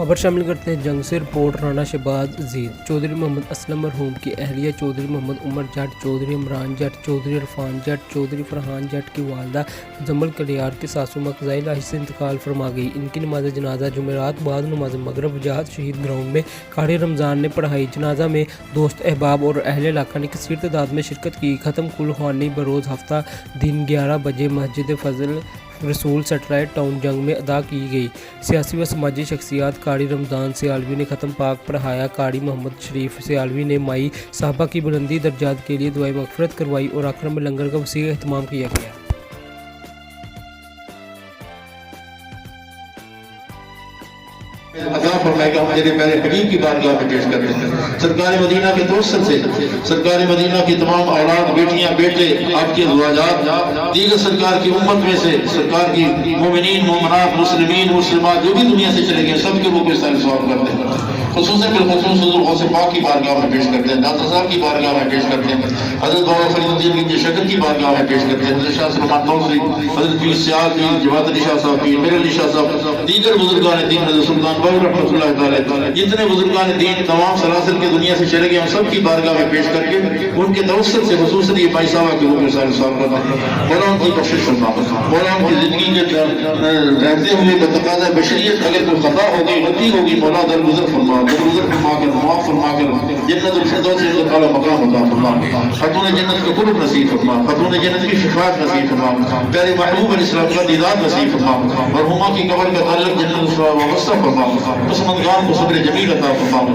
خبر شامل کرتے ہیں جنگ سے رپورٹ رانا شہباز عزیز چودھری محمد اسلم مرحوم کی اہلیہ چودھری محمد عمر جٹ، چودھری عمران جٹ، چودھری عرفان جٹ، چودھری فرحان جٹ کی والدہ زمل کلیار کے ساسو ماں قضائے الہی سے انتقال فرما گئی۔ ان کی نماز جنازہ جمعرات بعد نماز مغرب وجاہت شہید گراؤنڈ میں قاری رمضان نے پڑھائی۔ جنازہ میں دوست احباب اور اہل علاقہ نے کثیر تعداد میں شرکت کی۔ ختم کل خوانی بروز ہفتہ دن 11 بجے مسجد فضل رسول سیٹلائٹ ٹاؤن جنگ میں ادا کی گئی۔ سیاسی و سماجی شخصیات قاری رمضان سیالوی نے ختم پاک پڑھایا۔ قاری محمد شریف سیالوی نے مائی صاحبہ کی بلندی درجات کے لیے دعائے مغفرت کروائی اور آخر میں لنگر کا وسیع اہتمام کیا گیا۔ عطا فرمائے گا ہم تیرے پیارے حبیب کی بارگاہ میں پیش کرتے ہیں۔ سرکار مدینہ کے توسط سے سرکار مدینہ کی تمام اولاد، بیٹیاں، بیٹے، آپ کے زوجات، دیگر سرکار کی امت میں سے سرکار کی مومنین، مومنات، مسلمین، مسلمات جو بھی دنیا سے چلے گئے سب کے روح پہ سال سوال کرتے ہیں۔ خصوصاً بالخصوص حضور غوث پاک کی بارگاہ میں پیش کرتے ہیں، داتا صاحب کی بارگاہ میں پیش کرتے ہیں، حضرت بابا فرید الدین کی شکر کی بارگاہ میں پیش کرتے ہیں، حضرت شاہ سلمان توسری، حضرت پیر سیال پیر، جواد علی شاہ صاحب پیر، میر علی شاہ صاحب، دیگر بزرگان دین، حضرت سلطان باہو رحمۃ اللہ تعالی، جتنے بزرگان دین تمام سلاسل کے دنیا سے چلے گئے ہیں سب کی بارگاہ میں پیش کر کے ان کے توسط سے خصوصاً یہ بھائی صاحبہ کے روح میں سال سوال کرنا ہے۔ مولا ان کی بخشش فرما، مولا ان کی زندگی کے رہتے ہوئے بتقاضۂ بشریت اگر کوئی خطا ہوگی، غلطی ہوگی، مولا درگزر فرما، درگزر فرما کر معاف فرما کر جنت الفردوس سے اعلی مقام عطا فرما، خاتون جنت کا قرب نصیب فرما، خاتون جنت کی شفاعت نصیب فرما، پیارے محبوب علیہ السلام کا دیدار نصیب فرما، مرحومہ کی قبر کا تعلق جنت الفردوس وابستہ فرما، پسماندگان کو صبر جمیل عطا فرما۔